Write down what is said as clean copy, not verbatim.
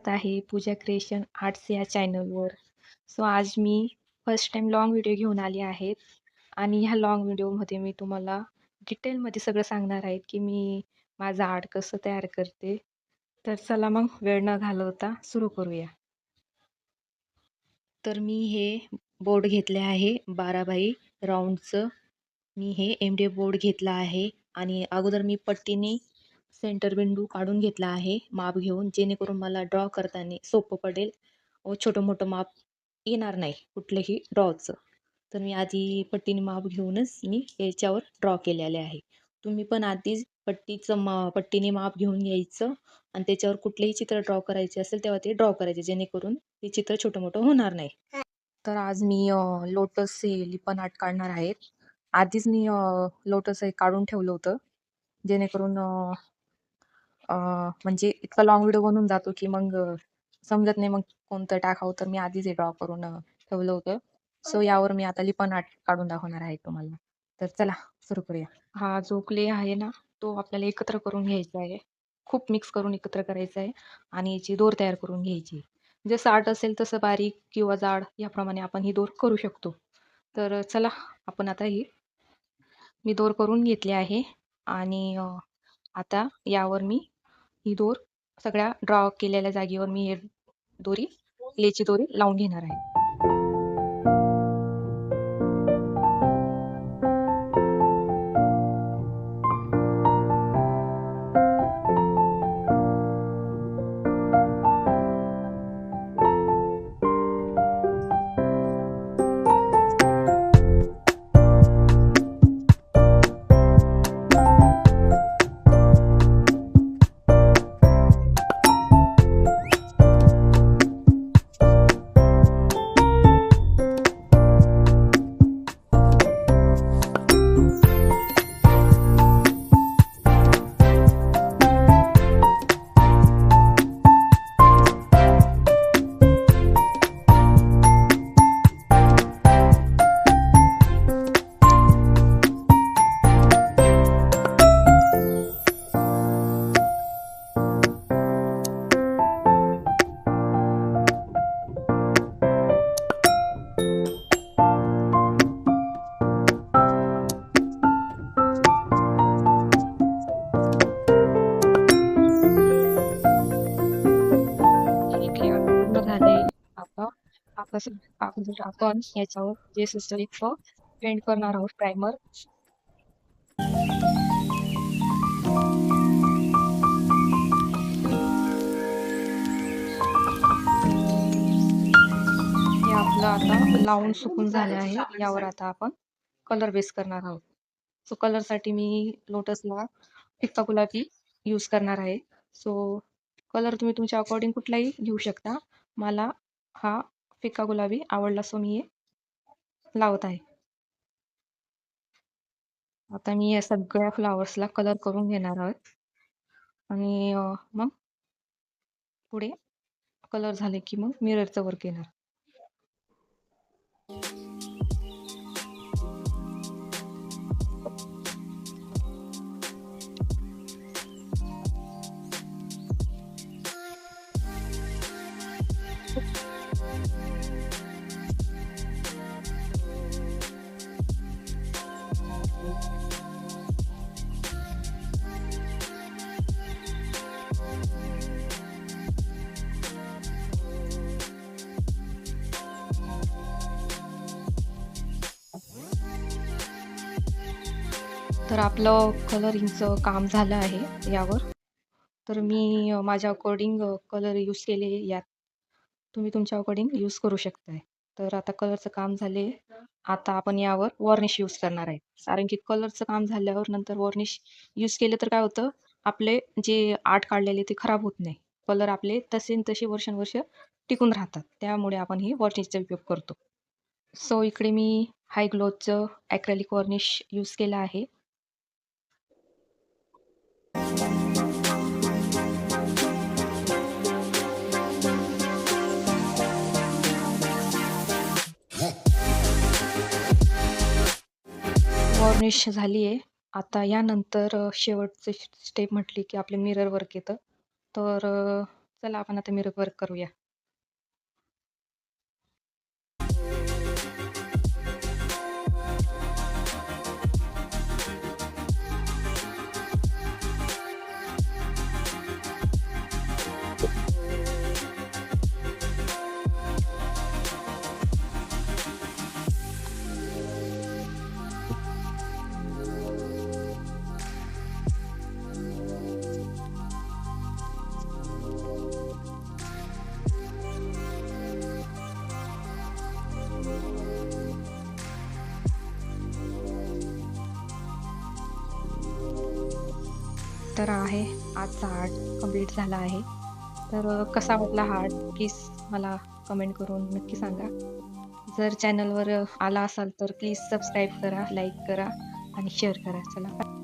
स्वागत आहे पूजा creation arts या चॅनलवर. सो आज मी फर्स्ट टाइम लॉंग व्हिडिओ घेऊन आली आहेत आणि ह्या लॉंग व्हिडिओमध्ये मी तुम्हाला डिटेलमध्ये सगळं सांगणार आहे की मी माझं आर्ट कसं तयार करते. तर चला मग वेळ न घालवता सुरू करूया. तर मी हे बोर्ड घेतले आहे 12 बाय राऊंडचं. मी हे MDF बोर्ड घेतला आहे आणि अगोदर मी पट्टीने सेंटर बिंदू काढून घेतला आहे माप घेऊन, जेणेकरून मला ड्रॉ करताना सोपं पडेल व छोटं मोठं माप येणार नाही कुठलंही ड्रॉचं. तर मी आधी पट्टीने माप घेऊनच मी याच्यावर ड्रॉ केलेले आहे. तुम्ही पण आधीच पट्टीने माप घेऊन घ्यायचं आणि त्याच्यावर कुठलेही चित्र ड्रॉ करायचे असेल तेव्हा ते ड्रॉ करायचे, जेणेकरून ते चित्र छोटं मोठं होणार नाही. तर आज मी लोटस हे लिपन आर्ट काढणार आहे. आधीच मी लोटस हे काढून ठेवलं होतं, जेणेकरून म्हणजे इतका लॉंग व्हिडिओ बनून जातो की मग समजत नाही मग कोणतं टाकावं. तर मी आधीच हे ड्रॉ करून ठेवलं होतं. सो यावर मी आता लिपन आर्ट काढून दाखवणार आहे तुम्हाला. तर चला सुरू करूया. हा जो क्ले आहे ना, तो आपल्याला एकत्र करून घ्यायचा आहे. खूप मिक्स करून एकत्र करायचा आहे आणि याची दोर तयार करून घ्यायची. जसं आर्ट असेल तसं बारीक किंवा जाड याप्रमाणे आपण ही दोर करू शकतो. तर चला आपण आता मी दोर करून घेतली आहे आणि आता यावर मी ही दोर सगळ्या ड्रॉ केलेल्या जागेवर मी हे क्लेची दोरी लावून घेणार आहे. आपण याच्यावर जे सिस्टम पेंट करणार आहोत प्रायमर. हे आपलं आता लावून सुकून झाले आहे. यावर आता आपण कलर बेस करणार आहोत. सो कलरसाठी मी लोटसला फिक्का गुलाबी यूज करणार आहे. सो कलर तुम्ही तुमच्या अकॉर्डिंग कुठलाही घेऊ शकता. मला हा फिक्का गुलाबी आवडला, सो मी हे लावत आहे. आता मी या सगळ्या फ्लावर्सला कलर करून घेणार आहोत आणि मग पुढे कलर झाले की मग मिररचं वर्क येणार. तर आपलं कलरिंगचं काम झालं आहे यावर. तर मी माझ्या अकॉर्डिंग कलर यूज केले यात. तुम्ही तुमच्या अकॉर्डिंग यूज करू शकताय. तर आता कलरचं काम झाले. आता आपण यावर वॉर्निश यूज करणार आहे. कारण की कलरचं काम झाल्यावर नंतर वॉर्निश यूज केलं तर काय होतं, आपले जे आर्ट काढलेले ते खराब होत नाही. कलर आपले तसे न तसे वर्षानुवर्ष टिकून राहतात. त्यामुळे आपण ही वॉर्निशचा उपयोग करतो. सो इकडे मी हाय ग्लोचं ॲक्रेलिक वॉर्निश यूज केलं आहे. वॉर्निश झाली आहे. आता यानंतर शेवटचं स्टेप म्हटली की आपले मिरर वर्क येतं. तर चला आपण आता मिरर वर्क करूया. तर आहे आजचा आर्ट कंप्लीट झाला आहे. तर कसा वाटला हा आर्ट प्लीज मला कमेंट करून नक्की सांगा. जर चॅनलवर आला असाल तर प्लीज सबस्क्राईब करा, लाईक करा आणि शेअर करा. चला बाय.